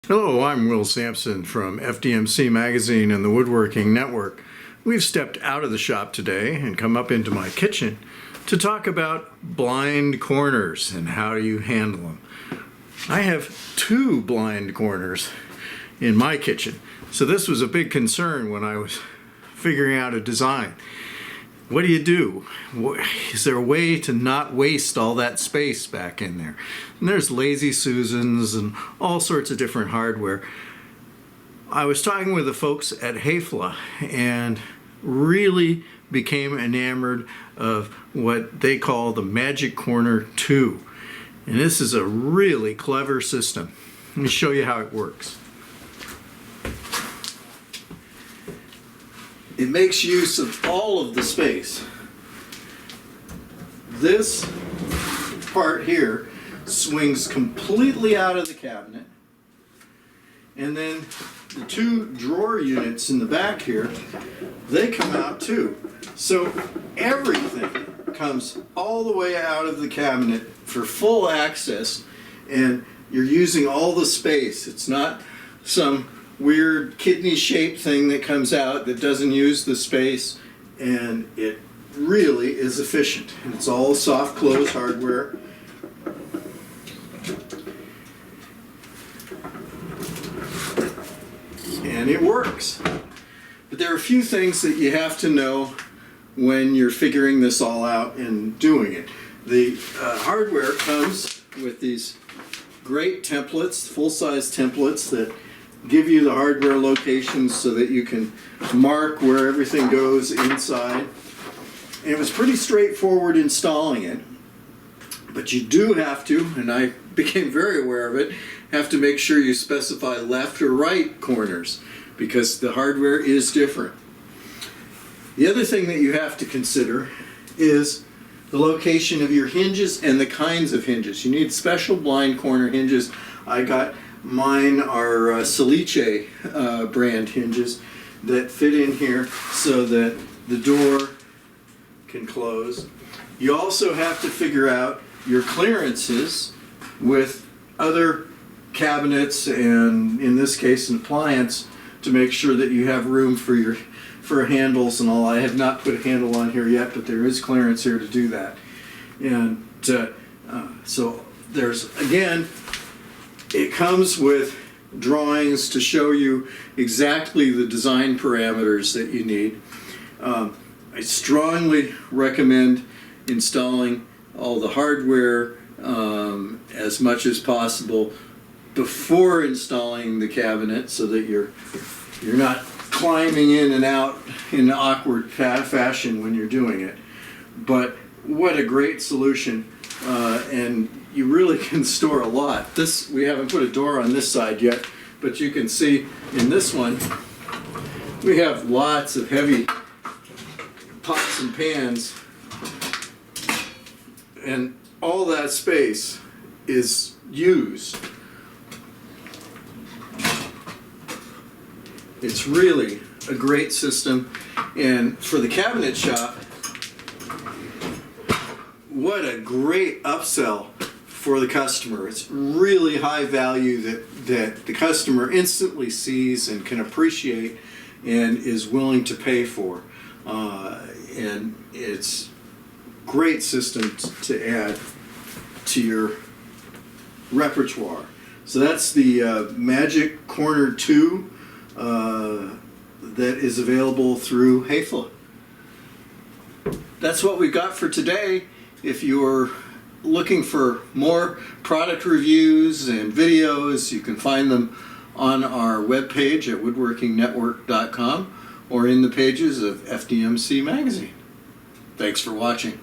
Hello, I'm Will Sampson from FDMC Magazine and the Woodworking Network. We've stepped out of the shop today and come up into my kitchen to talk about blind corners and how you handle them. I have 2 blind corners in my kitchen, so this was a big concern when I was figuring out a design. What do? Is there a way to not waste all that space back in there? And there's Lazy Susans and all sorts of different hardware. I was talking with the folks at HEFLA and really became enamored of what they call the Magic Corner 2. And this is a really clever system. Let me show you how it works. It makes use of all of the space. This part here swings completely out of the cabinet, and then the 2 drawer units in the back here, they come out too. So everything comes all the way out of the cabinet for full access, and you're using all the space. It's not some weird kidney-shaped thing that comes out that doesn't use the space, and it really is efficient. And it's all soft close hardware. And it works. But there are a few things that you have to know when you're figuring this all out and doing it. The hardware comes with these great templates, full-size templates that give you the hardware locations so that you can mark where everything goes inside. And it was pretty straightforward installing it, but you do have to, and I became very aware of it, have to make sure you specify left or right corners because the hardware is different. The other thing that you have to consider is the location of your hinges and the kinds of hinges. You need special blind corner hinges. Mine are Salice brand hinges that fit in here so that the door can close. You also have to figure out your clearances with other cabinets and, in this case, an appliance to make sure that you have room for handles and all. I have not put a handle on here yet, but there is clearance here to do that. And so there's, again, it comes with drawings to show you exactly the design parameters that you need. I strongly recommend installing all the hardware as much as possible before installing the cabinet so that you're not climbing in and out in an awkward fashion when you're doing it. But what a great solution, and you really can store a lot. We haven't put a door on this side yet, but you can see in this one we have lots of heavy pots and pans, and all that space is used. It's really a great system, and for the cabinet shop, what a great upsell for the customer. It's really high value that the customer instantly sees and can appreciate and is willing to pay for. And it's a great system to add to your repertoire. So that's the Magic Corner 2 that is available through HEFLA. That's what we've got for today. If you're looking for more product reviews and videos, you can find them on our webpage at woodworkingnetwork.com or in the pages of FDMC Magazine. Thanks for watching.